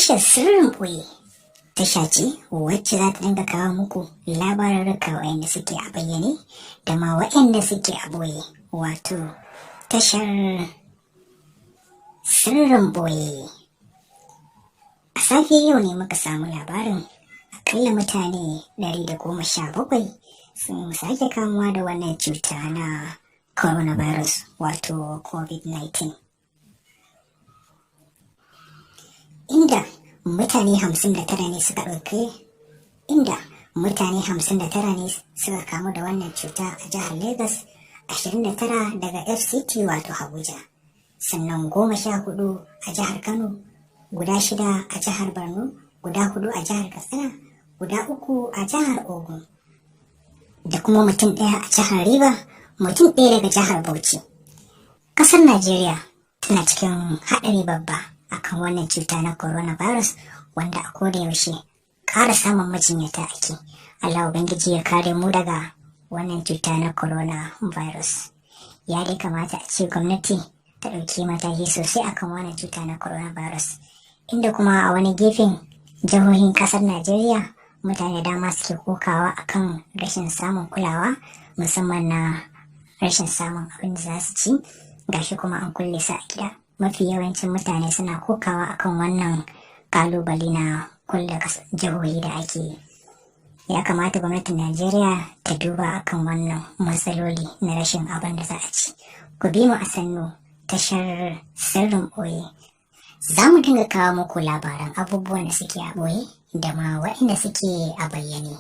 Tashar sirrin ɓoye tasha ce wacce za ta dinga kawo muku labarurruka waɗanda suke a bayyane da ma waɗanda suke a ɓoye, wato tashar sirrin ɓoye. A safe yau ne muka samu labarin akalla mutane 117 sun sake kamuwa da wannan cuta na coronavirus wato covid-19, inda mutane 59 ne suka ɗauke inda mutane 59 ne suka kamu da wannan cuta a jihar Lagos, 29 daga FCT wato Abuja, sannan 14 a jihar Kano, guda 6 a jihar Borno, guda 4 a jihar Katsina, guda 3 a jihar Ogun, da kuma mutum 1 a jihar Rivers, mutum 1 daga jihar Bauchi. Ƙasar Najeriya tana cikin haɗari babba akan wannan cuta na coronavirus, wanda a koda yaushe ƙara samun majinyata ake. Allah Ubangiji ya kare mu daga wannan cuta na coronavirus. Ya dai kamata a ce gwamnati ta ɗauki mataki sosai akan wannan cuta na coronavirus, inda kuma a wani gefen jihohin ƙasar Najeriya mutane dama suke kokawa akan rashin samun kulawa, musamman na rashin samun abin da za su ci, gashi kuma an kulle su a gida. Mafi yawancin mutane suna kokawa akan wannan kalubale na kulle jihohi da ake yi. Ya kamata gwamnatin Najeriya ta duba akan wannan matsaloli na rashin abin da za a ci. Ku bi mu a sannu tashar sirrin ɓoye. Za mu dinga kawo muku labaran abubuwan da suke a ɓoye da ma waɗanda suke a bayyane.